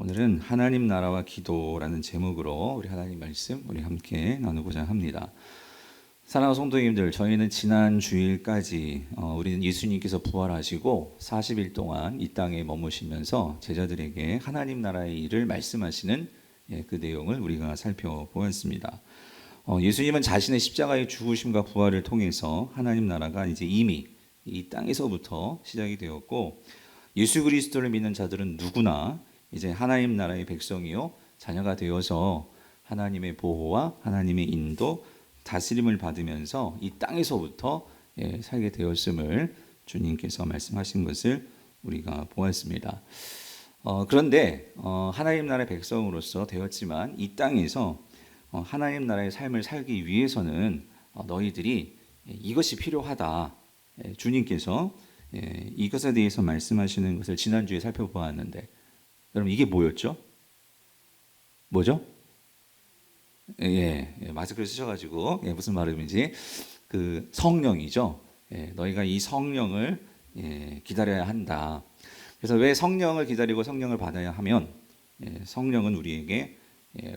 오늘은 하나님 나라와 기도라는 제목으로 우리 하나님 말씀 우리 함께 나누고자 합니다. 사랑하는 성도님들, 저희는 지난 주일까지 우리는 예수님께서 부활하시고 40일 동안 이 땅에 머무시면서 제자들에게 하나님 나라의 일을 말씀하시는 그 내용을 우리가 살펴보았습니다. 예수님은 자신의 십자가의 죽으심과 부활을 통해서 하나님 나라가 이제 이미 이 땅에서부터 시작이 되었고, 예수 그리스도를 믿는 자들은 누구나 이제 하나님 나라의 백성이요 자녀가 되어서 하나님의 보호와 하나님의 인도, 다스림을 받으면서 이 땅에서부터 살게 되었음을 주님께서 말씀하신 것을 우리가 보았습니다. 그런데 하나님 나라의 백성으로서 되었지만 이 땅에서 하나님 나라의 삶을 살기 위해서는 너희들이 이것이 필요하다. 주님께서 이것에 대해서 말씀하시는 것을 지난주에 살펴보았는데, 여러분 이게 뭐였죠? 뭐죠? 마스크를 쓰셔가지고 무슨 말인지 그 성령이죠. 너희가 이 성령을 기다려야 한다. 그래서 왜 성령을 기다리고 성령을 받아야 하면 성령은 우리에게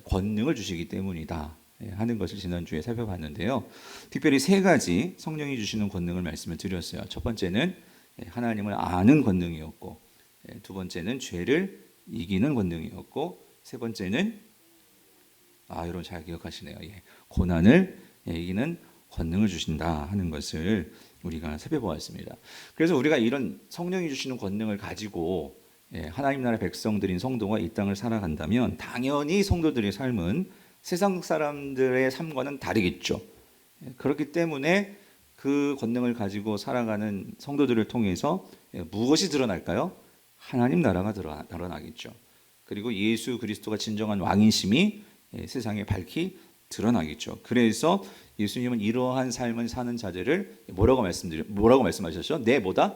권능을 주시기 때문이다 하는 것을 지난주에 살펴봤는데요. 특별히 세 가지 성령이 주시는 권능을 말씀을 드렸어요. 첫 번째는 하나님을 아는 권능이었고, 두 번째는 죄를 이기는 권능이었고, 세 번째는 여러분 잘 기억하시네요. 고난을 이기는 권능을 주신다 하는 것을 우리가 살펴보았습니다. 그래서 우리가 이런 성령이 주시는 권능을 가지고 하나님 나라 백성들인 성도가 이 땅을 살아간다면 당연히 성도들의 삶은 세상 사람들의 삶과는 다르겠죠. 그렇기 때문에 그 권능을 가지고 살아가는 성도들을 통해서 무엇이 드러날까요? 하나님 나라가 드러나겠죠. 그리고 예수 그리스도가 진정한 왕이심이 세상에 밝히 드러나겠죠. 그래서 예수님은 이러한 삶을 사는 자들을 뭐라고 말씀하셨죠? 내 뭐다?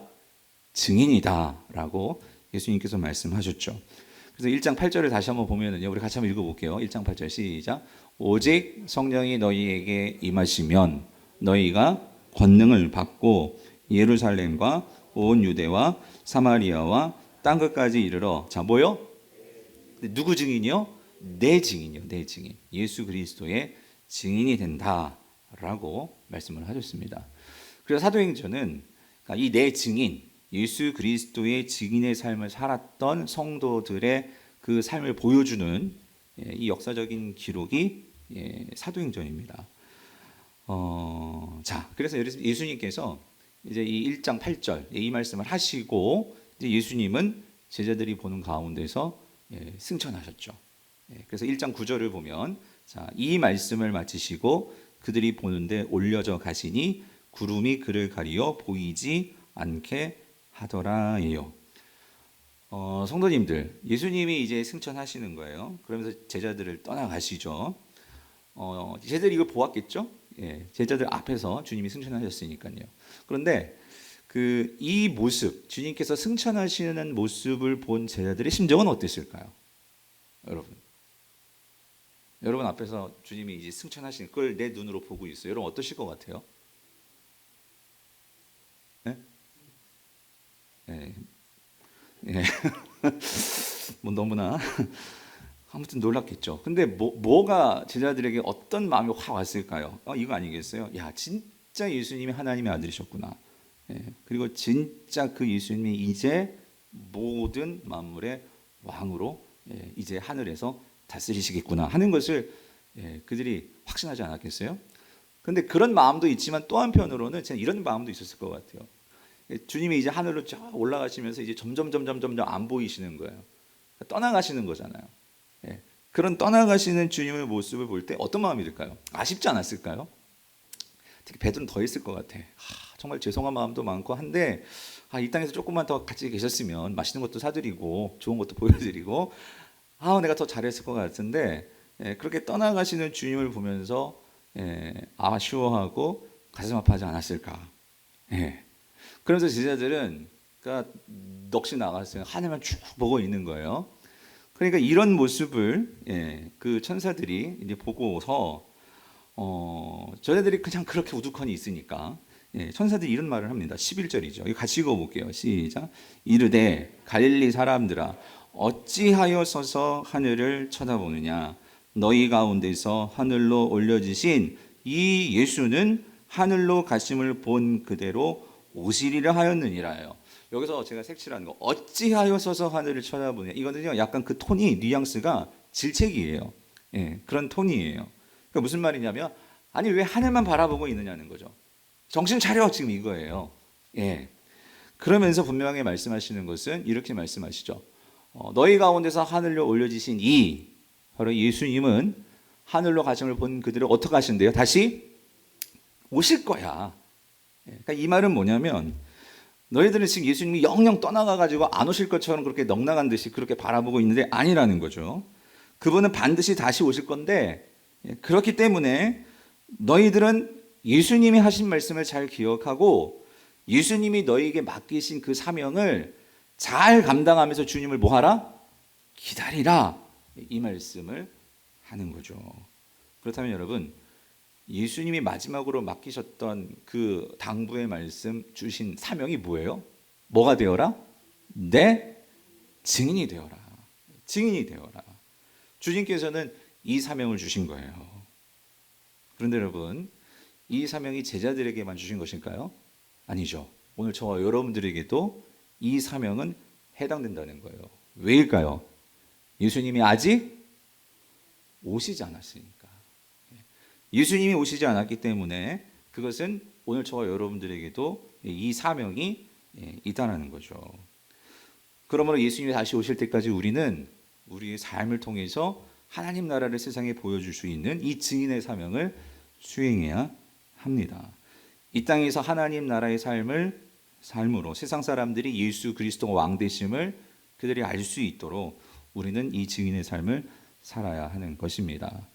증인이다라고 예수님께서 말씀하셨죠. 그래서 1장 8절을 다시 한번 보면은요, 우리 같이 한번 읽어볼게요. 1장 8절 시작. 오직 성령이 너희에게 임하시면 너희가 권능을 받고 예루살렘과 온 유대와 사마리아와 땅 끝까지 이르러, 자 뭐요? 누구 증인이요? 내 증인이요. 내 증인. 예수 그리스도의 증인이 된다라고 말씀을 하셨습니다. 그래서 사도행전은 이 내 증인, 예수 그리스도의 증인의 삶을 살았던 성도들의 그 삶을 보여주는 이 역사적인 기록이 사도행전입니다. 그래서 예수님께서 이제 이 1장 8절 이 말씀을 하시고, 이제 예수님은 제자들이 보는 가운데서 승천하셨죠. 그래서 1장 9절을 보면, 이 말씀을 마치시고 그들이 보는데 올려져 가시니 구름이 그를 가리어 보이지 않게 하더라예요. 성도님들, 예수님이 이제 승천하시는 거예요. 그러면서 제자들을 떠나가시죠. 제자들이 이걸 보았겠죠? 제자들 앞에서 주님이 승천하셨으니까요. 그런데 이 모습, 주님께서 승천하시는 모습을 본 제자들의 심정은 어땠을까요? 여러분 앞에서 주님이 이제 승천하시는 걸 내 눈으로 보고 있어요. 여러분 어떠실 것 같아요? 네? 뭐 너무나 아무튼 놀랐겠죠. 근데 뭐가 제자들에게 어떤 마음이 확 왔을까요? 이거 아니겠어요? 야, 진짜 예수님이 하나님의 아들이셨구나. 그리고 진짜 그 예수님이 이제 모든 만물의 왕으로 이제 하늘에서 다스리시겠구나 하는 것을 그들이 확신하지 않았겠어요? 근데 그런 마음도 있지만 또 한편으로는 제가 이런 마음도 있었을 것 같아요. 주님이 이제 하늘로 쫙 올라가시면서 이제 점점 안 보이시는 거예요. 떠나가시는 거잖아요. 그런 떠나가시는 주님의 모습을 볼 때 어떤 마음이 들까요? 아쉽지 않았을까요? 특히 베드로는 더 있을 것 같아. 정말 죄송한 마음도 많고 한데, 이 땅에서 조금만 더 같이 계셨으면 맛있는 것도 사드리고 좋은 것도 보여드리고 내가 더 잘했을 것 같은데, 그렇게 떠나가시는 주님을 보면서 아쉬워하고 가슴 아파하지 않았을까. 그러면서 제자들은 넋이 나갔어요. 하늘만 쭉 보고 있는 거예요. 그러니까 이런 모습을 그 천사들이 이제 보고서 저희들이 그냥 그렇게 우두커니 있으니까 천사들이 이런 말을 합니다. 11절이죠. 이거 같이 읽어볼게요. 시작. 이르되 갈릴리 사람들아, 어찌하여 서서 하늘을 쳐다보느냐. 너희 가운데서 하늘로 올려지신 이 예수는 하늘로 가심을 본 그대로 오시리라 하였느니라요. 여기서 제가 색칠하는 거 어찌하여 서서 하늘을 쳐다보느냐. 이거는요 약간 그 톤이 뉘앙스가 질책이에요. 예, 그런 톤이에요. 그러니까 무슨 말이냐면 아니 왜 하늘만 바라보고 있느냐는 거죠. 정신 차려 지금 이거예요. 예. 그러면서 분명하게 말씀하시는 것은 이렇게 말씀하시죠. 너희 가운데서 하늘로 올려지신 이 바로 예수님은 하늘로 가심을 본 그들을 어떻게 하신대요? 다시 오실 거야. 그러니까 이 말은 뭐냐면 너희들은 지금 예수님이 영영 떠나가가지고 안 오실 것처럼 그렇게 넉나간 듯이 그렇게 바라보고 있는데 아니라는 거죠. 그분은 반드시 다시 오실 건데 그렇기 때문에 너희들은 예수님이 하신 말씀을 잘 기억하고 예수님이 너희에게 맡기신 그 사명을 잘 감당하면서 주님을 뭐하라? 기다리라. 이 말씀을 하는 거죠. 그렇다면 여러분 예수님이 마지막으로 맡기셨던 그 당부의 말씀 주신 사명이 뭐예요? 뭐가 되어라? 내 증인이 되어라. 증인이 되어라. 주님께서는 이 사명을 주신 거예요. 그런데 여러분 이 사명이 제자들에게만 주신 것일까요? 아니죠. 오늘 저와 여러분들에게도 이 사명은 해당된다는 거예요. 왜일까요? 예수님이 아직 오시지 않았으니까. 예수님이 오시지 않았기 때문에 그것은 오늘 저와 여러분들에게도 이 사명이 있다는 거죠. 그러므로 예수님이 다시 오실 때까지 우리는 우리의 삶을 통해서 하나님 나라를 세상에 보여줄 수 있는 이 증인의 사명을 수행해야 합니다. 이 땅에서 하나님 나라의 삶으로 세상 사람들이 예수 그리스도가 왕 되심을 그들이 알 수 있도록 우리는 이 증인의 삶을 살아야 하는 것입니다.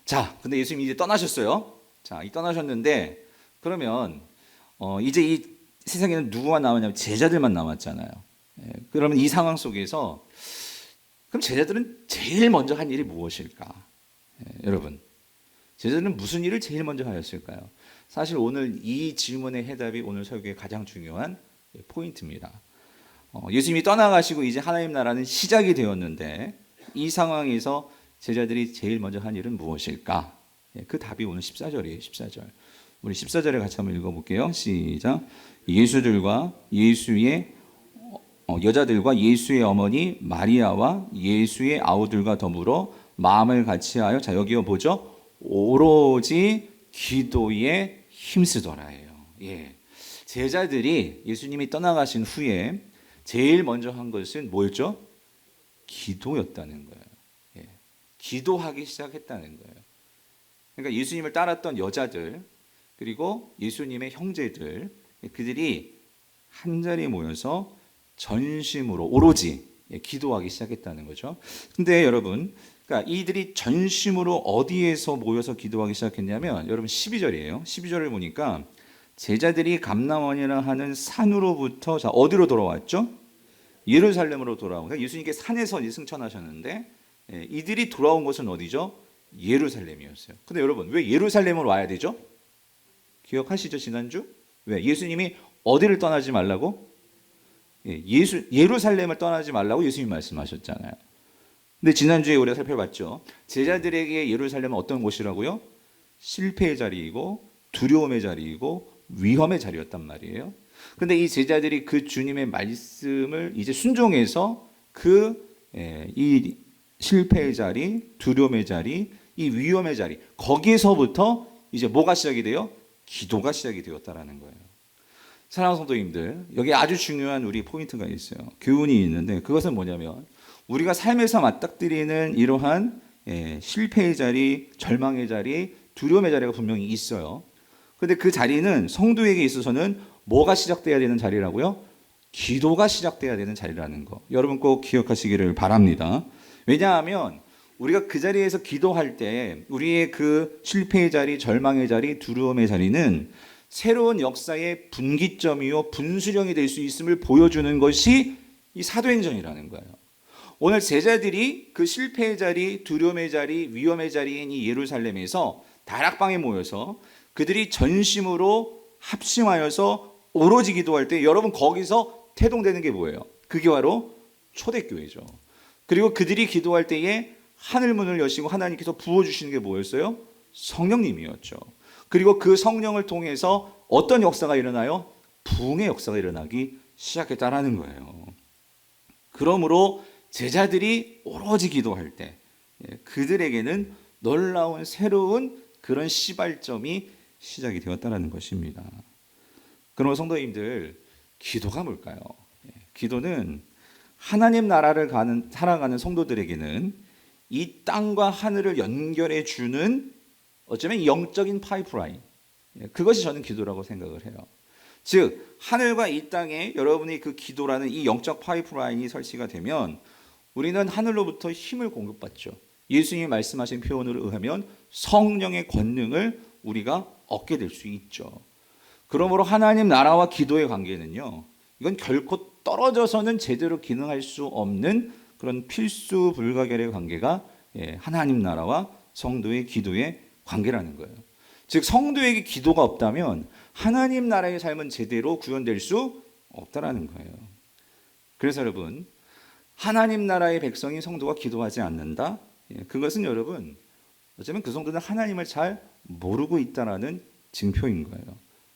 자, 근데 예수님이 이제 떠나셨어요. 자, 떠나셨는데 그러면 이제 이 세상에는 누구가 남았냐면 제자들만 남았잖아요. 그러면 이 상황 속에서 그럼 제자들은 제일 먼저 한 일이 무엇일까? 여러분, 제자들은 무슨 일을 제일 먼저 하였을까요? 사실 오늘 이 질문의 해답이 오늘 설교의 가장 중요한 포인트입니다. 예수님이 떠나가시고 이제 하나님 나라는 시작이 되었는데 이 상황에서 제자들이 제일 먼저 한 일은 무엇일까? 그 답이 오늘 14절이에요. 14절. 우리 14절에 같이 한번 읽어볼게요. 시작. 예수들과 예수의 여자들과 예수의 어머니 마리아와 예수의 아우들과 더불어 마음을 같이하여 자 여기요 보죠. 오로지 기도에 힘쓰더라예요. 예. 제자들이 예수님이 떠나가신 후에 제일 먼저 한 것은 뭐였죠? 기도였다는 거예요. 예. 기도하기 시작했다는 거예요. 그러니까 예수님을 따랐던 여자들 그리고 예수님의 형제들 그들이 한 자리에 모여서 전심으로 오로지 기도하기 시작했다는 거죠. 근데 여러분, 그러니까 이들이 전심으로 어디에서 모여서 기도하기 시작했냐면 여러분 12절이에요. 12절을 보니까 제자들이 감람원이라 하는 산으로부터 자 어디로 돌아왔죠? 예루살렘으로 돌아온. 그러니까 예수님께 산에서 승천하셨는데 이들이 돌아온 곳은 어디죠? 예루살렘이었어요. 근데 여러분 왜 예루살렘으로 와야 되죠? 기억하시죠? 지난주? 왜? 예수님이 어디를 떠나지 말라고? 예루살렘을 떠나지 말라고 예수님이 말씀하셨잖아요. 근데 지난주에 우리가 살펴봤죠. 제자들에게 예루살렘은 어떤 곳이라고요? 실패의 자리이고 두려움의 자리이고 위험의 자리였단 말이에요. 근데 이 제자들이 그 주님의 말씀을 이제 순종해서 이 실패의 자리, 두려움의 자리, 이 위험의 자리 거기에서부터 이제 뭐가 시작이 돼요? 기도가 시작이 되었다라는 거예요. 사랑하는 성도님들, 여기 아주 중요한 우리 포인트가 있어요. 교훈이 있는데 그것은 뭐냐면 우리가 삶에서 맞닥뜨리는 이러한 실패의 자리, 절망의 자리, 두려움의 자리가 분명히 있어요. 그런데 그 자리는 성도에게 있어서는 뭐가 시작돼야 되는 자리라고요? 기도가 시작돼야 되는 자리라는 거. 여러분 꼭 기억하시기를 바랍니다. 왜냐하면 우리가 그 자리에서 기도할 때 우리의 그 실패의 자리, 절망의 자리, 두려움의 자리는 새로운 역사의 분기점이요 분수령이 될 수 있음을 보여주는 것이 이 사도행전이라는 거예요. 오늘 제자들이 그 실패의 자리, 두려움의 자리, 위험의 자리인 이 예루살렘에서 다락방에 모여서 그들이 전심으로 합심하여서 오로지 기도할 때 여러분 거기서 태동되는 게 뭐예요? 그게 바로 초대교회죠. 그리고 그들이 기도할 때에 하늘 문을 여시고 하나님께서 부어주시는 게 뭐였어요? 성령님이었죠. 그리고 그 성령을 통해서 어떤 역사가 일어나요? 부흥의 역사가 일어나기 시작했다라는 거예요. 그러므로 제자들이 오로지 기도할 때 그들에게는 놀라운 새로운 그런 시발점이 시작이 되었다는 것입니다. 그러므로 성도님들, 기도가 뭘까요? 기도는 하나님 나라를 살아가는 성도들에게는 이 땅과 하늘을 연결해 주는 어쩌면 영적인 파이프라인, 그것이 저는 기도라고 생각을 해요. 즉 하늘과 이 땅에 여러분이 그 기도라는 이 영적 파이프라인이 설치가 되면 우리는 하늘로부터 힘을 공급받죠. 예수님이 말씀하신 표현으로 의하면 성령의 권능을 우리가 얻게 될 수 있죠. 그러므로 하나님 나라와 기도의 관계는요, 이건 결코 떨어져서는 제대로 기능할 수 없는 그런 필수 불가결의 관계가 하나님 나라와 성도의 기도의 관계라는 거예요. 즉 성도에게 기도가 없다면 하나님 나라의 삶은 제대로 구현될 수 없다라는 거예요. 그래서 여러분, 하나님 나라의 백성인 성도가 기도하지 않는다? 그것은 여러분, 어쩌면 그 성도는 하나님을 잘 모르고 있다라는 징표인 거예요.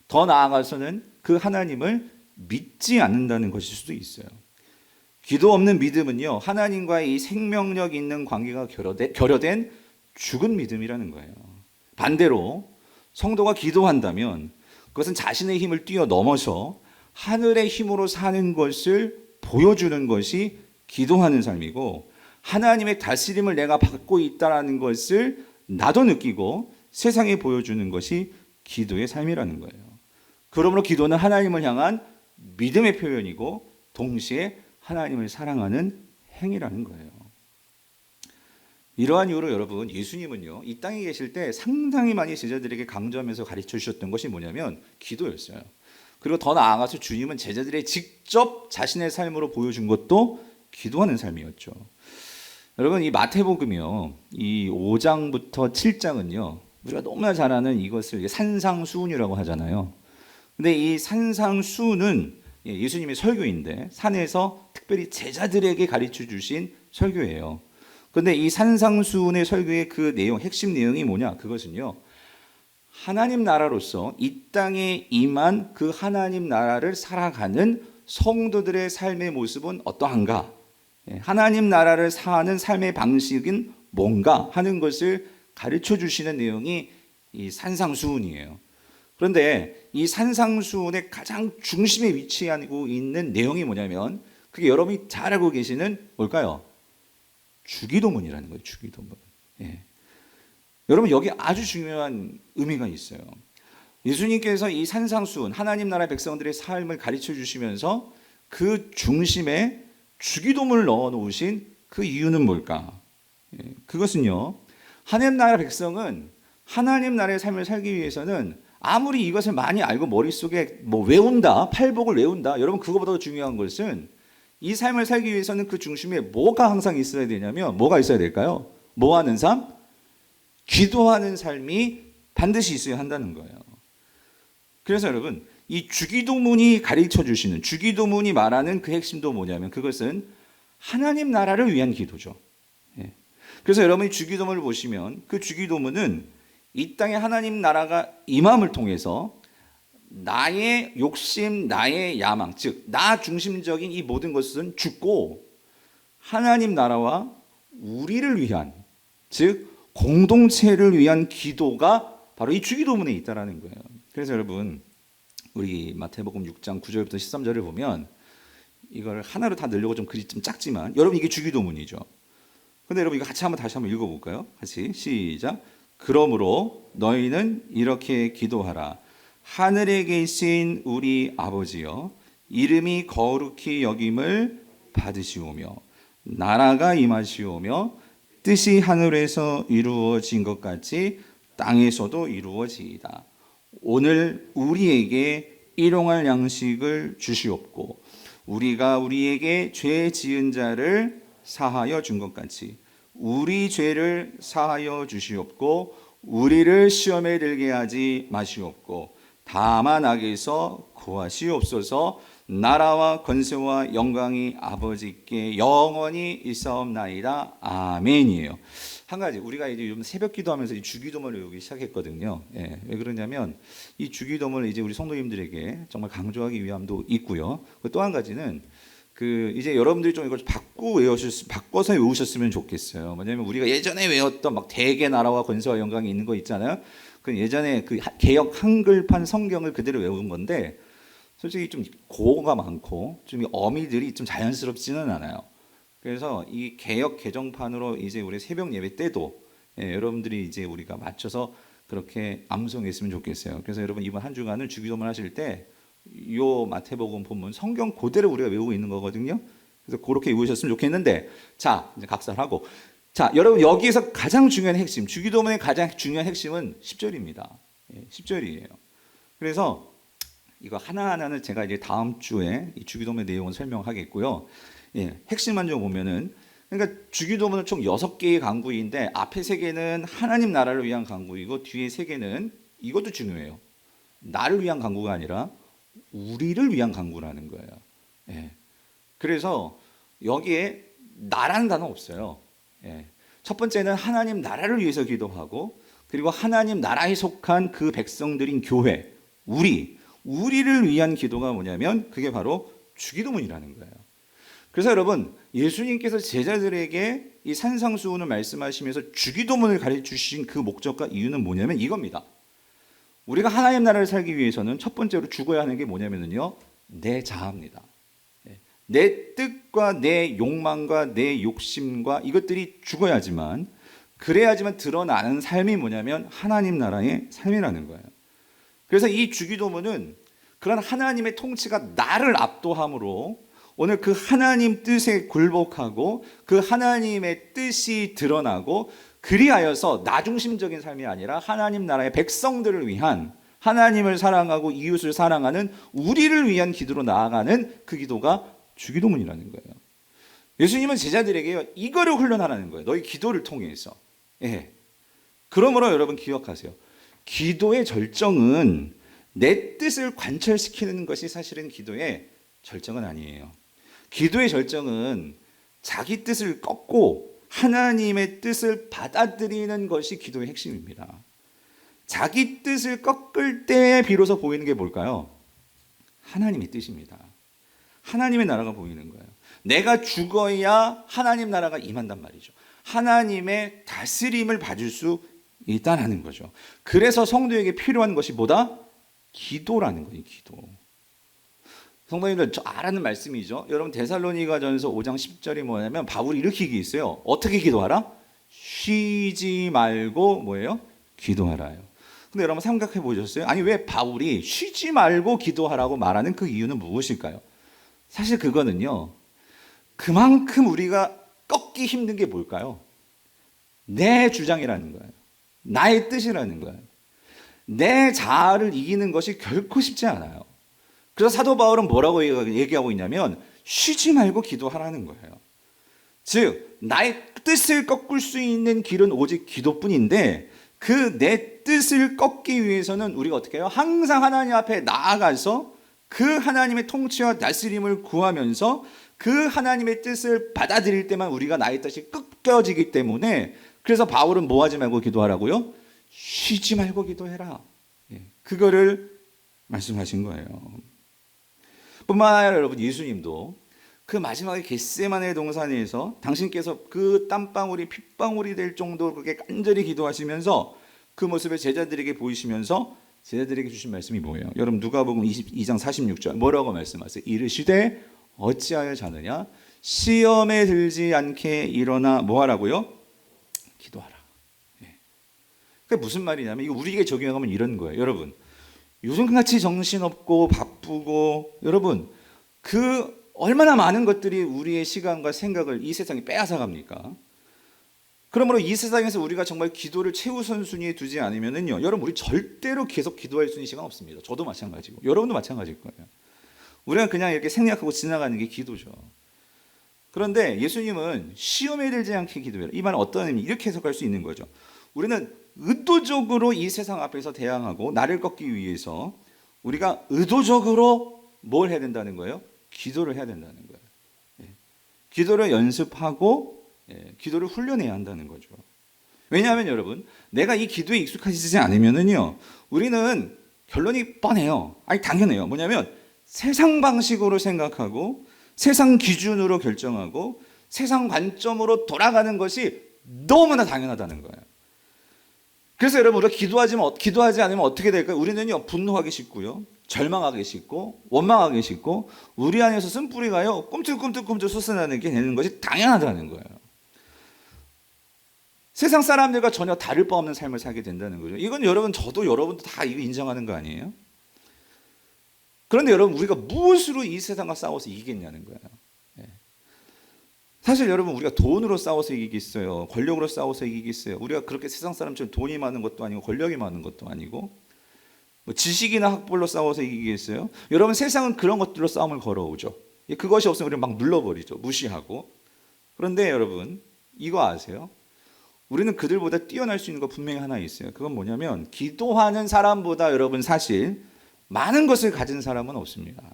더 나아가서는 그 하나님을 믿지 않는다는 것일 수도 있어요. 기도 없는 믿음은요, 하나님과의 이 생명력 있는 관계가 결여된 죽은 믿음이라는 거예요. 반대로 성도가 기도한다면 그것은 자신의 힘을 뛰어넘어서 하늘의 힘으로 사는 것을 보여주는 것이 기도하는 삶이고, 하나님의 다스림을 내가 받고 있다는 것을 나도 느끼고 세상에 보여주는 것이 기도의 삶이라는 거예요. 그러므로 기도는 하나님을 향한 믿음의 표현이고 동시에 하나님을 사랑하는 행위라는 거예요. 이러한 이유로 여러분, 예수님은요, 이 땅에 계실 때 상당히 많이 제자들에게 강조하면서 가르쳐 주셨던 것이 뭐냐면 기도였어요. 그리고 더 나아가서 주님은 제자들의 직접 자신의 삶으로 보여준 것도 기도하는 삶이었죠. 여러분, 이 마태복음이요, 이 5장부터 7장은요, 우리가 너무나 잘 아는 이것을 산상수훈이라고 하잖아요. 근데 이 산상수훈은 예수님의 설교인데 산에서 특별히 제자들에게 가르쳐 주신 설교예요. 그런데 이 산상수훈의 설교의 그 내용, 핵심 내용이 뭐냐? 그것은요, 하나님 나라로서 이 땅에 임한 그 하나님 나라를 살아가는 성도들의 삶의 모습은 어떠한가? 하나님 나라를 사는 삶의 방식은 뭔가 하는 것을 가르쳐 주시는 내용이 이 산상수훈이에요. 그런데 이 산상수훈의 가장 중심에 위치하고 있는 내용이 뭐냐면, 그게 여러분이 잘 알고 계시는 뭘까요? 주기도문이라는 거예요. 주기도문. 여러분, 여기 아주 중요한 의미가 있어요. 예수님께서 이 산상수훈, 하나님 나라 백성들의 삶을 가르쳐 주시면서 그 중심에 주기도문을 넣어 놓으신 그 이유는 뭘까? 그것은요, 하나님 나라 백성은 하나님 나라의 삶을 살기 위해서는 아무리 이것을 많이 알고 머릿속에 외운다, 팔복을 외운다, 여러분 그거보다 더 중요한 것은 이 삶을 살기 위해서는 그 중심에 뭐가 항상 있어야 되냐면, 뭐가 있어야 될까요? 뭐 하는 삶? 기도하는 삶이 반드시 있어야 한다는 거예요. 그래서 여러분, 이 주기도문이 가르쳐 주시는, 주기도문이 말하는 그 핵심도 뭐냐면 그것은 하나님 나라를 위한 기도죠. 그래서 여러분이 주기도문을 보시면 그 주기도문은 이 땅에 하나님 나라가 임함을 통해서 나의 욕심, 나의 야망, 즉 나 중심적인 이 모든 것은 죽고 하나님 나라와 우리를 위한, 즉 공동체를 위한 기도가 바로 이 주기도문에 있다라는 거예요. 그래서 여러분, 우리 마태복음 6장 9절부터 13절을 보면, 이걸 하나로 다 넣으려고 좀 글이 좀 작지만 여러분, 이게 주기도문이죠. 근데 여러분, 이거 다시 한번 읽어볼까요? 같이 시작. 그러므로 너희는 이렇게 기도하라. 하늘에 계신 우리 아버지여, 이름이 거룩히 여김을 받으시오며 나라가 임하시오며 뜻이 하늘에서 이루어진 것 같이 땅에서도 이루어지이다. 오늘 우리에게 일용할 양식을 주시옵고 우리가 우리에게 죄 지은 자를 사하여 준 것 같이 우리 죄를 사하여 주시옵고 우리를 시험에 들게 하지 마시옵고 다만 악에서 구하시옵소서. 나라와 권세와 영광이 아버지께 영원히 있사옵나이다. 아멘이에요. 한 가지 우리가 이제 요즘 새벽 기도하면서 이 주기도문을 외우기 시작했거든요. 예, 왜 그러냐면 이 주기도문을 이제 우리 성도님들에게 정말 강조하기 위함도 있고요. 또 한 가지는 이제 여러분들이 좀 이걸 바꿔서 외우셨으면 좋겠어요. 뭐냐면 우리가 예전에 외웠던 막 대개 나라와 권세와 영광이 있는 거 있잖아요. 그 예전에 그 개역 한글판 성경을 그대로 외운 건데 솔직히 좀 고어가 많고 좀 어미들이 좀 자연스럽지는 않아요. 그래서 이 개역 개정판으로 이제 우리 새벽 예배 때도 여러분들이 이제 우리가 맞춰서 그렇게 암송했으면 좋겠어요. 그래서 여러분 이번 한 주간은 주기도문 하실 때 요 마태복음 본문 성경 그대로 우리가 외우고 있는 거거든요. 그래서 그렇게 외우셨으면 좋겠는데, 자 이제 각설하고, 자 여러분 여기에서 가장 중요한 핵심, 주기도문의 가장 중요한 핵심은 10절입니다. 10절이에요. 그래서 이거 하나하나는 제가 이제 다음 주에 이 주기도문의 내용을 설명하겠고요. 핵심만 좀 보면은, 그러니까 주기도문은 총 6개의 강구인데 앞에 3개는 하나님 나라를 위한 강구이고 뒤에 3개는 이것도 중요해요. 나를 위한 강구가 아니라 우리를 위한 강구라는 거예요. 그래서 여기에 나라는 단어 없어요. 첫 번째는 하나님 나라를 위해서 기도하고, 그리고 하나님 나라에 속한 그 백성들인 교회, 우리를 위한 기도가 뭐냐면 그게 바로 주기도문이라는 거예요. 그래서 여러분 예수님께서 제자들에게 이 산상수훈을 말씀하시면서 주기도문을 가르쳐 주신 그 목적과 이유는 뭐냐면 이겁니다. 우리가 하나님 나라를 살기 위해서는 첫 번째로 죽어야 하는 게 뭐냐면요, 내 자아입니다. 내 뜻과 내 욕망과 내 욕심과 이것들이 죽어야지만, 그래야지만 드러나는 삶이 뭐냐면 하나님 나라의 삶이라는 거예요. 그래서 이 주기도문은 그런 하나님의 통치가 나를 압도함으로 오늘 그 하나님 뜻에 굴복하고 그 하나님의 뜻이 드러나고, 그리하여서 나중심적인 삶이 아니라 하나님 나라의 백성들을 위한, 하나님을 사랑하고 이웃을 사랑하는 우리를 위한 기도로 나아가는 그 기도가 주기도문이라는 거예요. 예수님은 제자들에게 이거를 훈련하라는 거예요. 너희 기도를 통해서. 그러므로 여러분 기억하세요. 기도의 절정은 내 뜻을 관철시키는 것이 사실은 기도의 절정은 아니에요. 기도의 절정은 자기 뜻을 꺾고 하나님의 뜻을 받아들이는 것이 기도의 핵심입니다. 자기 뜻을 꺾을 때 비로소 보이는 게 뭘까요? 하나님의 뜻입니다. 하나님의 나라가 보이는 거예요. 내가 죽어야 하나님 나라가 임한단 말이죠. 하나님의 다스림을 받을 수 있다는 거죠. 그래서 성도에게 필요한 것이 뭐다? 기도라는 거예요. 기도. 성도님들 저 알아는 말씀이죠. 여러분 데살로니가전서 5장 10절이 뭐냐면 바울이 이렇게 얘기했어요. 어떻게 기도하라? 쉬지 말고 뭐예요? 기도하라요. 근데 여러분 생각해 보셨어요? 아니 왜 바울이 쉬지 말고 기도하라고 말하는 그 이유는 무엇일까요? 사실 그거는요, 그만큼 우리가 꺾기 힘든 게 뭘까요? 내 주장이라는 거예요. 나의 뜻이라는 거예요. 내 자아를 이기는 것이 결코 쉽지 않아요. 그래서 사도 바울은 뭐라고 얘기하고 있냐면 쉬지 말고 기도하라는 거예요. 즉 나의 뜻을 꺾을 수 있는 길은 오직 기도뿐인데, 그 내 뜻을 꺾기 위해서는 우리가 어떻게 해요? 항상 하나님 앞에 나아가서 그 하나님의 통치와 다스림을 구하면서 그 하나님의 뜻을 받아들일 때만 우리가 나의 뜻이 꺾여지기 때문에, 그래서 바울은 뭐 하지 말고 기도하라고요? 쉬지 말고 기도해라. 그거를 말씀하신 거예요. 뿐만 아니라 여러분 예수님도 그 마지막에 겟세마네 동산에서 당신께서 그 땀방울이 핏방울이 될 정도로 그렇게 간절히 기도하시면서 그 모습을 제자들에게 보이시면서 제자들에게 주신 말씀이 뭐예요? 여러분 누가복음 22장 46절 뭐라고 말씀하세요? 이르시되 어찌하여 자느냐? 시험에 들지 않게 일어나 뭐 하라고요? 기도하라. 그게 무슨 말이냐면 이거 우리에게 적용하면 이런 거예요. 여러분 요즘같이 정신없고 바쁘고, 여러분 그 얼마나 많은 것들이 우리의 시간과 생각을 이 세상에 빼앗아 갑니까? 그러므로 이 세상에서 우리가 정말 기도를 최우선순위에 두지 않으면요, 여러분 우리 절대로 계속 기도할 수 있는 시간 없습니다. 저도 마찬가지고 여러분도 마찬가지일 거예요. 우리가 그냥 이렇게 생략하고 지나가는 게 기도죠. 그런데 예수님은 시험에 들지 않게 기도해라. 이 말은 어떤 의미? 이렇게 해석할 수 있는 거죠. 우리는 의도적으로 이 세상 앞에서 대항하고 나를 꺾기 위해서 우리가 의도적으로 뭘 해야 된다는 거예요? 기도를 해야 된다는 거예요. 예. 기도를 연습하고 기도를 훈련해야 한다는 거죠. 왜냐하면 여러분, 내가 이 기도에 익숙해지지 않으면은요, 우리는 결론이 뻔해요. 아니 당연해요. 뭐냐면 세상 방식으로 생각하고 세상 기준으로 결정하고 세상 관점으로 돌아가는 것이 너무나 당연하다는 거예요. 그래서 여러분, 우리가 기도하지 않으면 어떻게 될까요? 우리는요, 분노하기 쉽고요, 절망하기 쉽고, 원망하기 쉽고, 우리 안에서 쓴뿌리가요, 꿈틀꿈틀 솟아나는 게 되는 것이 당연하다는 거예요. 세상 사람들과 전혀 다를 바 없는 삶을 살게 된다는 거죠. 이건 여러분, 저도 여러분도 다 이거 인정하는 거 아니에요? 그런데 여러분, 우리가 무엇으로 이 세상과 싸워서 이기겠냐는 거예요. 사실 여러분, 우리가 돈으로 싸워서 이기겠어요? 권력으로 싸워서 이기겠어요? 우리가 그렇게 세상 사람처럼 돈이 많은 것도 아니고 권력이 많은 것도 아니고 뭐 지식이나 학벌로 싸워서 이기겠어요? 여러분, 세상은 그런 것들로 싸움을 걸어오죠. 그것이 없으면 우리는 막 눌러버리죠. 무시하고. 그런데 여러분, 이거 아세요? 우리는 그들보다 뛰어날 수 있는 거 분명히 하나 있어요. 그건 뭐냐면, 기도하는 사람보다 여러분 사실 많은 것을 가진 사람은 없습니다.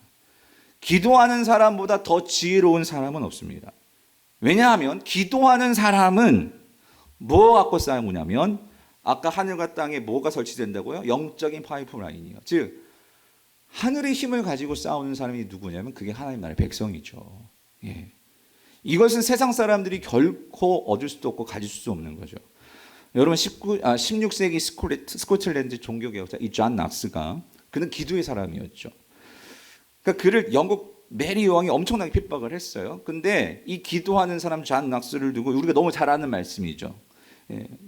기도하는 사람보다 더 지혜로운 사람은 없습니다. 왜냐하면 기도하는 사람은 뭐 갖고 싸우냐면, 아까 하늘과 땅에 뭐가 설치된다고요? 영적인 파이프 라인이요. 즉 하늘의 힘을 가지고 싸우는 사람이 누구냐면 그게 하나님 나라의 백성이죠. 예. 이것은 세상 사람들이 결코 얻을 수도 없고 가질 수도 없는 거죠. 여러분, 16세기 스코틀랜드 종교개혁자 이 존 낙스가, 그는 기도의 사람이었죠. 그러니까 그를 영국 메리 여왕이 엄청나게 핍박을 했어요. 근데 이 기도하는 사람 존 낙스를 두고, 우리가 너무 잘 아는 말씀이죠.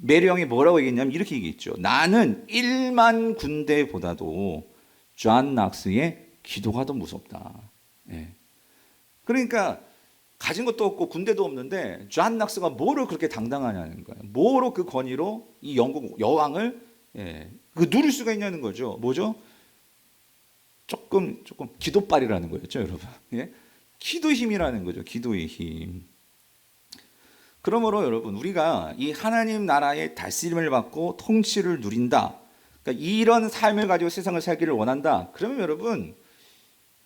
메리 여왕이 뭐라고 얘기했냐면 이렇게 얘기했죠. 나는 1만 군대보다도 존 낙스의 기도가 더 무섭다. 그러니까 가진 것도 없고 군대도 없는데 존 낙스가 뭐로 그렇게 당당하냐는 거예요. 뭐로 그 권위로 이 영국 여왕을 누릴 수가 있냐는 거죠. 뭐죠? 조금 기도빨이라는 거였죠, 여러분. 기도 힘이라는 거죠. 기도의 힘. 그러므로 여러분, 우리가 이 하나님 나라의 다스림을 받고 통치를 누린다, 그러니까 이런 삶을 가지고 세상을 살기를 원한다, 그러면 여러분,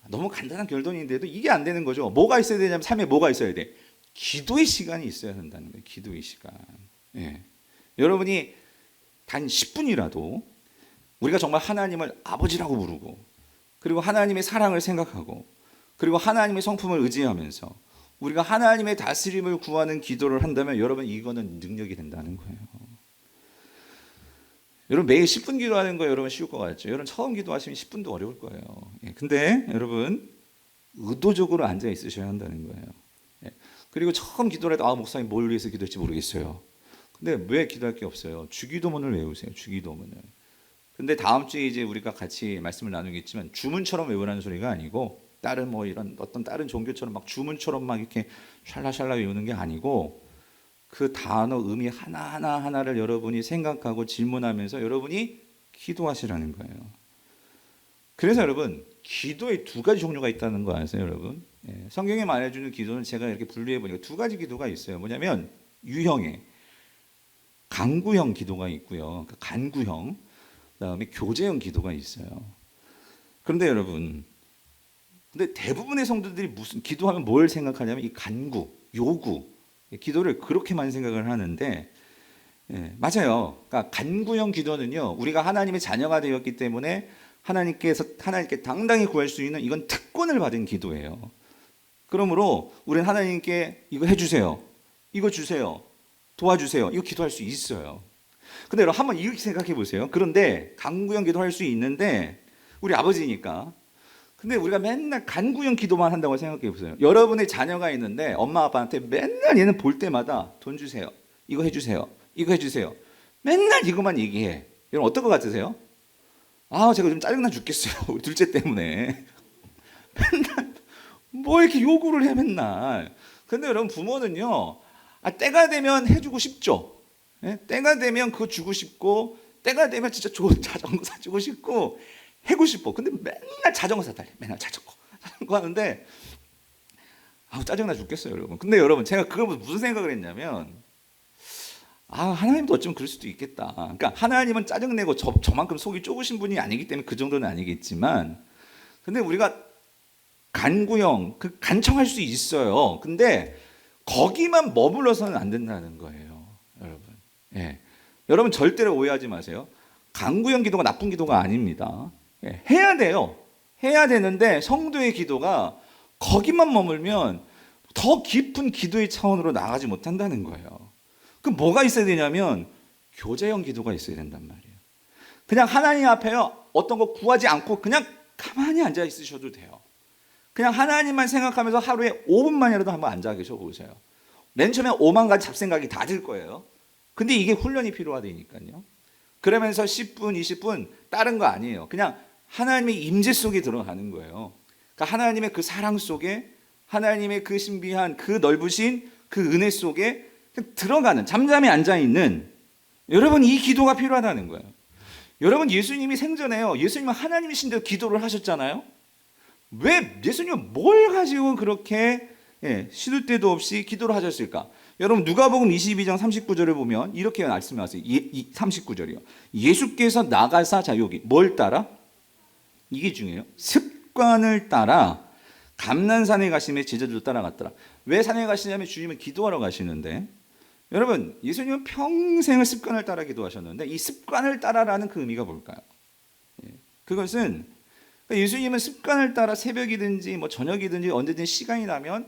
너무 간단한 결론인데도 이게 안 되는 거죠. 뭐가 있어야 되냐면, 삶에 뭐가 있어야 돼? 기도의 시간이 있어야 한다는 거예요. 기도의 시간. 여러분이 단 10분이라도 우리가 정말 하나님을 아버지라고 부르고, 그리고 하나님의 사랑을 생각하고, 그리고 하나님의 성품을 의지하면서 우리가 하나님의 다스림을 구하는 기도를 한다면, 여러분, 이거는 능력이 된다는 거예요. 여러분, 매일 10분 기도하는 거 여러분 쉬울 것 같죠? 여러분, 처음 기도하시면 10분도 어려울 거예요. 근데 여러분, 의도적으로 앉아 있으셔야 한다는 거예요. 그리고 처음 기도를 해도 목사님 뭘 위해서 기도할지 모르겠어요. 근데 왜 기도할 게 없어요? 주기도문을 외우세요. 주기도문을. 근데 다음 주에 이제 우리가 같이 말씀을 나누겠지만, 주문처럼 외우라는 소리가 아니고, 다른 뭐 이런 어떤 다른 종교처럼 막 주문처럼 막 이렇게 샬라샬라 외우는 게 아니고, 그 단어 의미 하나하나를 여러분이 생각하고 질문하면서 여러분이 기도하시라는 거예요. 그래서 여러분, 기도에 두 가지 종류가 있다는 거 아세요, 여러분? 성경에 말해주는 기도는 제가 이렇게 분류해 보니까 두 가지 기도가 있어요. 뭐냐면 유형의 강구형 기도가 있고요, 간구형, 그다음에 교제형 기도가 있어요. 그런데 여러분, 근데 대부분의 성도들이 무슨 기도하면 뭘 생각하냐면 이 간구, 요구, 기도를 그렇게만 생각을 하는데, 맞아요. 그러니까 간구형 기도는요, 우리가 하나님의 자녀가 되었기 때문에 하나님께 당당히 구할 수 있는, 이건 특권을 받은 기도예요. 그러므로 우리는 하나님께 이거 해주세요, 이거 주세요, 도와주세요, 이거 기도할 수 있어요. 근데 여러분, 한번 이렇게 생각해 보세요. 그런데 간구형 기도할 수 있는데 우리 아버지니까, 근데 우리가 맨날 간구형 기도만 한다고 생각해 보세요. 여러분의 자녀가 있는데 엄마 아빠한테 맨날 얘는 볼 때마다 돈 주세요, 이거 해주세요, 이거 해주세요, 맨날 이것만 얘기해. 여러분, 어떨 것 같으세요? 제가 좀 짜증나 죽겠어요. 우리 둘째 때문에. 맨날 뭐 이렇게 요구를 해 맨날. 근데 여러분, 부모는요, 때가 되면 해주고 싶죠. 때가 되면 그거 주고 싶고, 때가 되면 진짜 좋은 자전거 사주고 싶고 해고 싶어. 근데 맨날 자전거 사달래. 맨날 자전거 하는데 짜증나 죽겠어요, 여러분. 근데 여러분, 제가 그걸 무슨 생각을 했냐면, 하나님도 어쩌면 그럴 수도 있겠다. 그러니까 하나님은 짜증내고 저만큼 속이 좁으신 분이 아니기 때문에 그 정도는 아니겠지만, 근데 우리가 간구형, 그 간청할 수 있어요. 근데 거기만 머물러서는 안 된다는 거예요, 여러분. 예. 여러분 절대로 오해하지 마세요. 간구형 기도가 나쁜 기도가 아닙니다. 예. 해야 돼요. 해야 되는데 성도의 기도가 거기만 머물면 더 깊은 기도의 차원으로 나가지 못한다는 거예요. 그럼 뭐가 있어야 되냐면 교제형 기도가 있어야 된단 말이에요. 그냥 하나님 앞에요, 어떤 거 구하지 않고 그냥 가만히 앉아 있으셔도 돼요. 그냥 하나님만 생각하면서 하루에 5분만이라도 한번 앉아 계셔 보세요. 맨 처음에 5만 가지 잡생각이 다 들 거예요. 근데 이게 훈련이 필요하다니까요. 그러면서 10분, 20분 다른 거 아니에요. 그냥 하나님의 임재 속에 들어가는 거예요. 그러니까 하나님의 그 사랑 속에, 하나님의 그 신비한 그 넓으신 그 은혜 속에 들어가는, 잠잠히 앉아있는, 여러분 이 기도가 필요하다는 거예요. 여러분 예수님이 생전에요, 예수님은 하나님이신데 기도를 하셨잖아요. 왜 예수님은 뭘 가지고 그렇게 시도 때도 없이 기도를 하셨을까? 여러분 누가복음 22장 39절을 보면 이렇게 말씀하세요. 39절이요. 예수께서 나가사, 자 여기 뭘 따라? 이게 중요해요. 습관을 따라 감난산에 가시며 제자들도 따라갔더라. 왜 산에 가시냐면 주님은 기도하러 가시는데, 여러분 예수님은 평생을 습관을 따라 기도하셨는데 이 습관을 따라라는 그 의미가 뭘까요? 그것은 예수님은 습관을 따라 새벽이든지 뭐 저녁이든지 언제든지 시간이 나면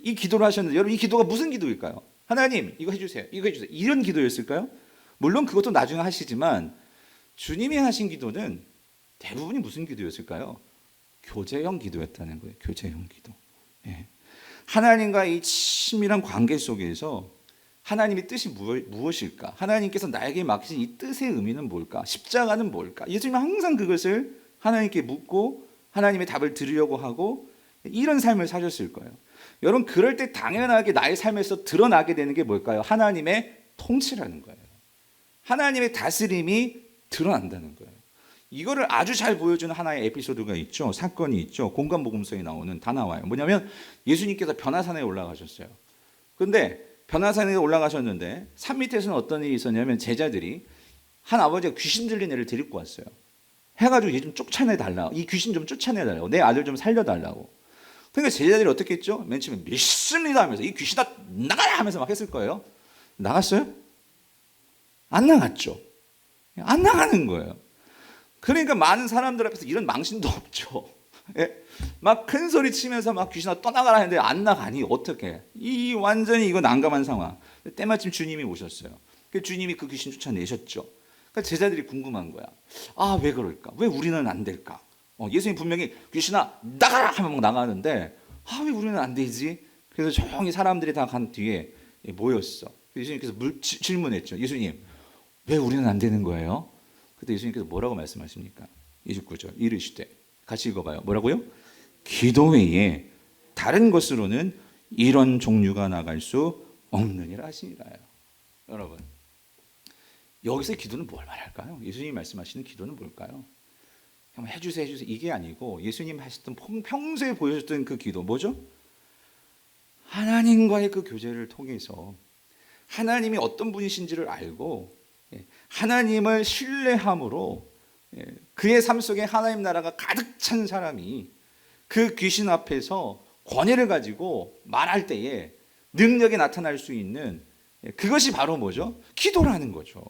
이 기도를 하셨는데, 여러분 이 기도가 무슨 기도일까요? 하나님 이거 해주세요, 이거 해주세요, 이런 기도였을까요? 물론 그것도 나중에 하시지만 주님이 하신 기도는 대부분이 무슨 기도였을까요? 교제형 기도였다는 거예요. 교제형 기도. 하나님과 이 친밀한 관계 속에서 하나님의 뜻이 무엇일까? 하나님께서 나에게 맡기신 이 뜻의 의미는 뭘까? 십자가는 뭘까? 예수님은 항상 그것을 하나님께 묻고 하나님의 답을 들으려고 하고 이런 삶을 사셨을 거예요. 여러분 그럴 때 당연하게 나의 삶에서 드러나게 되는 게 뭘까요? 하나님의 통치라는 거예요. 하나님의 다스림이 드러난다는 거예요. 이거를 아주 잘 보여주는 하나의 에피소드가 있죠. 사건이 있죠. 공간복음서에 나오는, 다 나와요. 뭐냐면 예수님께서 변화산에 올라가셨어요. 그런데 변화산에 올라가셨는데 산 밑에서는 어떤 일이 있었냐면 제자들이 한 아버지가 귀신 들린 애를 데리고 왔어요. 해가지고 얘 좀 쫓아내달라, 이 귀신 좀 쫓아내달라고, 내 아들 좀 살려달라고. 그러니까 제자들이 어떻게 했죠? 맨 처음에 믿습니다 하면서 이 귀신아 나가라 하면서 막 했을 거예요. 나갔어요? 안 나갔죠. 안 나가는 거예요. 그러니까 많은 사람들 앞에서 이런 망신도 없죠. 막 큰 소리 치면서 막 귀신아 떠나가라 했는데 안 나가니 어떻게? 이 완전히 이거 난감한 상황. 때마침 주님이 오셨어요. 주님이 그 귀신 쫓아내셨죠. 그러니까 제자들이 궁금한 거야. 아, 왜 그럴까? 왜 우리는 안 될까? 예수님 분명히 귀신아 나가라 하면 막 나가는데 아, 왜 우리는 안 되지? 그래서 조용히 사람들이 다 간 뒤에 모였어. 예수님께서 질문했죠. 예수님, 왜 우리는 안 되는 거예요? 그때 예수님께서 뭐라고 말씀하십니까? 29절 이르시되, 같이 읽어봐요. 뭐라고요? 기도 외에 다른 것으로는 이런 종류가 나갈 수 없느니라 하시니라요. 여러분 여기서 기도는 뭘 말할까요? 예수님이 말씀하시는 기도는 뭘까요? 해주세요 해주세요 이게 아니고 예수님 하셨던 평소에 보여줬던 그 기도 뭐죠? 하나님과의 그 교제를 통해서 하나님이 어떤 분이신지를 알고 하나님을 신뢰함으로 그의 삶 속에 하나님 나라가 가득 찬 사람이 그 귀신 앞에서 권위를 가지고 말할 때에 능력이 나타날 수 있는, 그것이 바로 뭐죠? 기도라는 거죠.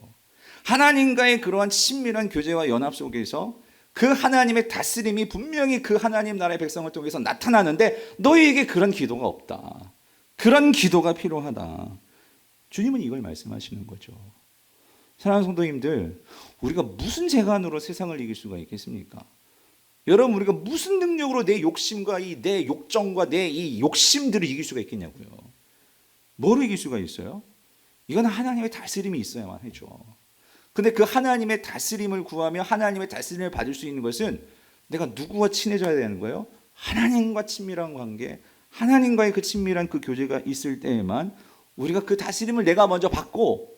하나님과의 그러한 친밀한 교제와 연합 속에서 그 하나님의 다스림이 분명히 그 하나님 나라의 백성을 통해서 나타나는데 너희에게 그런 기도가 없다. 그런 기도가 필요하다. 주님은 이걸 말씀하시는 거죠. 사랑하는 성도님들, 우리가 무슨 재간으로 세상을 이길 수가 있겠습니까? 여러분 우리가 무슨 능력으로 내 욕심과 내 욕정과 내 이 욕심들을 이길 수가 있겠냐고요. 뭐로 이길 수가 있어요? 이건 하나님의 다스림이 있어야만 하죠. 근데 그 하나님의 다스림을 구하며 하나님의 다스림을 받을 수 있는 것은 내가 누구와 친해져야 되는 거예요? 하나님과 친밀한 관계, 하나님과의 그 친밀한 그 교제가 있을 때에만 우리가 그 다스림을 내가 먼저 받고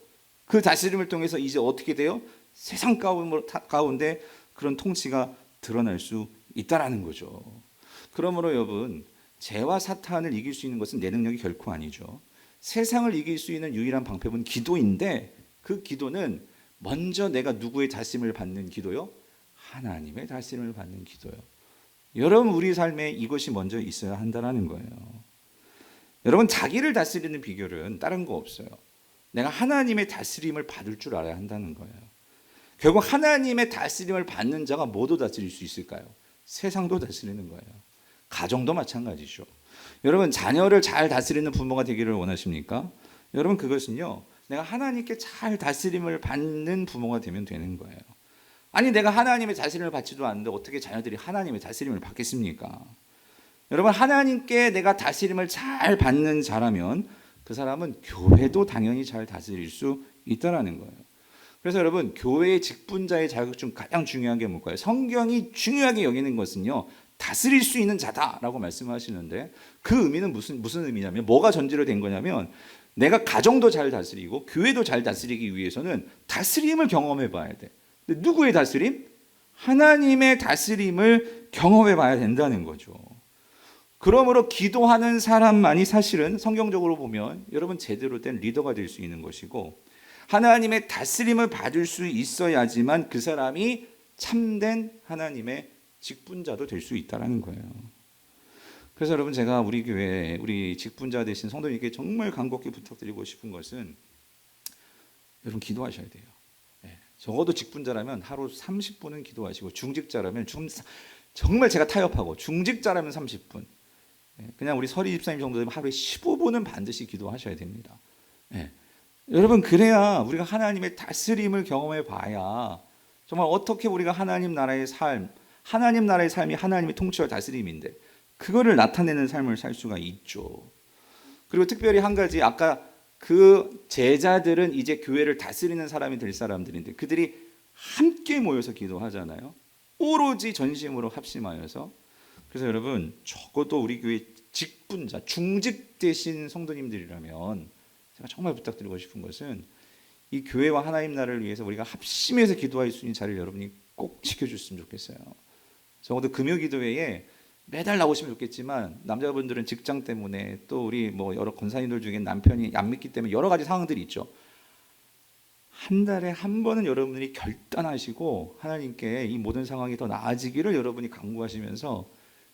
그 다스림을 통해서 이제 어떻게 돼요? 세상 가운데 그런 통치가 드러날 수 있다라는 거죠. 그러므로 여러분, 죄와 사탄을 이길 수 있는 것은 내 능력이 결코 아니죠. 세상을 이길 수 있는 유일한 방법은 기도인데, 그 기도는 먼저 내가 누구의 다스림을 받는 기도요? 하나님의 다스림을 받는 기도요. 여러분 우리 삶에 이것이 먼저 있어야 한다는 거예요. 여러분 자기를 다스리는 비결은 다른 거 없어요. 내가 하나님의 다스림을 받을 줄 알아야 한다는 거예요. 결국 하나님의 다스림을 받는 자가 뭐도 다스릴 수 있을까요? 세상도 다스리는 거예요. 가정도 마찬가지죠. 여러분 자녀를 잘 다스리는 부모가 되기를 원하십니까? 여러분 그것은요, 내가 하나님께 잘 다스림을 받는 부모가 되면 되는 거예요. 아니 내가 하나님의 다스림을 받지도 않는데 어떻게 자녀들이 하나님의 다스림을 받겠습니까? 여러분 하나님께 내가 다스림을 잘 받는 자라면 그 사람은 교회도 당연히 잘 다스릴 수 있다는 거예요. 그래서 여러분 교회의 직분자의 자격 중 가장 중요한 게 뭘까요? 성경이 중요하게 여기는 것은요, 다스릴 수 있는 자다라고 말씀하시는데 그 의미는 무슨 의미냐면, 뭐가 전제로 된 거냐면 내가 가정도 잘 다스리고 교회도 잘 다스리기 위해서는 다스림을 경험해 봐야 돼. 근데 누구의 다스림? 하나님의 다스림을 경험해 봐야 된다는 거죠. 그러므로 기도하는 사람만이 사실은 성경적으로 보면 여러분 제대로 된 리더가 될 수 있는 것이고, 하나님의 다스림을 받을 수 있어야지만 그 사람이 참된 하나님의 직분자도 될 수 있다는 거예요. 그래서 여러분 제가 우리 교회 우리 직분자 되신 성도님께 정말 간곡히 부탁드리고 싶은 것은, 여러분 기도하셔야 돼요. 적어도 직분자라면 하루 30분은 기도하시고, 중직자라면 정말 제가 타협하고 중직자라면 30분, 그냥 우리 서리 집사님 정도 되면 하루에 15분은 반드시 기도하셔야 됩니다. 여러분 그래야 우리가 하나님의 다스림을 경험해 봐야 정말 어떻게 우리가 하나님 나라의 삶이 하나님의 통치와 다스림인데 그거를 나타내는 삶을 살 수가 있죠. 그리고 특별히 한 가지, 아까 그 제자들은 이제 교회를 다스리는 사람이 될 사람들인데 그들이 함께 모여서 기도하잖아요. 오로지 전심으로 합심하여서. 그래서 여러분 적어도 우리 교회 직분자, 중직 되신 성도님들이라면 제가 정말 부탁드리고 싶은 것은 이 교회와 하나님 나라를 위해서 우리가 합심해서 기도할 수 있는 자리를 여러분이 꼭 지켜줬으면 좋겠어요. 적어도 금요 기도회에 매달 나오시면 좋겠지만, 남자분들은 직장 때문에 또 우리 뭐 여러 권사님들 중에 남편이 안 믿기 때문에 여러 가지 상황들이 있죠. 한 달에 한 번은 여러분들이 결단하시고 하나님께 이 모든 상황이 더 나아지기를 여러분이 간구하시면서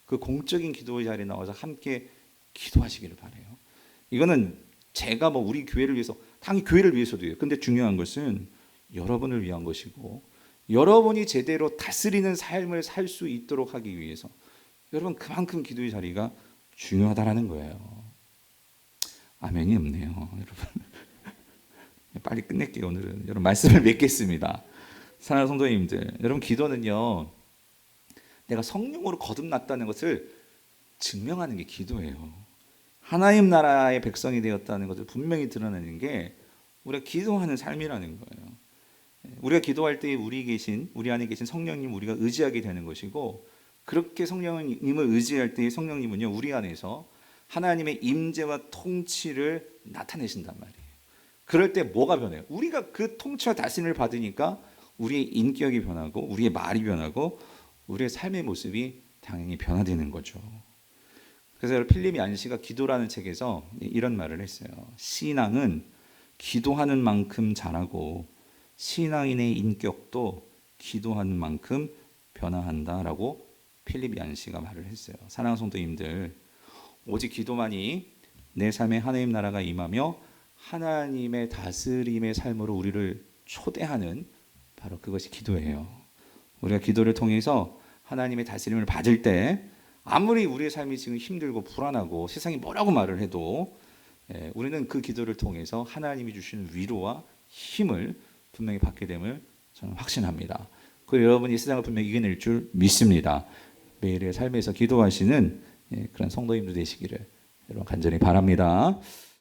그 공적인 기도의 자리에 나와서 함께 기도하시기를 바라요. 이거는 제가 뭐 우리 교회를 위해서, 당연히 교회를 위해서도 해요. 근데 중요한 것은 여러분을 위한 것이고, 여러분이 제대로 다스리는 삶을 살 수 있도록 하기 위해서 여러분 그만큼 기도의 자리가 중요하다라는 거예요. 아멘이 없네요, 여러분. 빨리 끝낼게요. 오늘은 여러분 말씀을 맺겠습니다. 사랑하는 성도님들, 여러분 기도는요, 내가 성령으로 거듭났다는 것을 증명하는 게 기도예요. 하나님 나라의 백성이 되었다는 것을 분명히 드러내는 게 우리가 기도하는 삶이라는 거예요. 우리가 기도할 때 우리 안에 계신 성령님 우리가 의지하게 되는 것이고, 그렇게 성령님을 의지할 때 성령님은요 우리 안에서 하나님의 임재와 통치를 나타내신단 말이에요. 그럴 때 뭐가 변해요? 우리가 그 통치와 다스림을 받으니까 우리의 인격이 변하고 우리의 말이 변하고 우리의 삶의 모습이 당연히 변화되는 거죠. 그래서 필립 얀시가 기도라는 책에서 이런 말을 했어요. 신앙은 기도하는 만큼 자라고 신앙인의 인격도 기도하는 만큼 변화한다라고 필립 얀시가 말을 했어요. 사랑하는 성도님들, 오직 기도만이 내 삶에 하나님 나라가 임하며 하나님의 다스림의 삶으로 우리를 초대하는 바로 그것이 기도예요. 우리가 기도를 통해서 하나님의 다스림을 받을 때 아무리 우리의 삶이 지금 힘들고 불안하고 세상이 뭐라고 말을 해도 우리는 그 기도를 통해서 하나님이 주시는 위로와 힘을 분명히 받게 됨을 저는 확신합니다. 그리고 여러분이 세상을 분명히 이겨낼 줄 믿습니다. 매일의 삶에서 기도하시는 그런 성도님들 되시기를 여러분 간절히 바랍니다.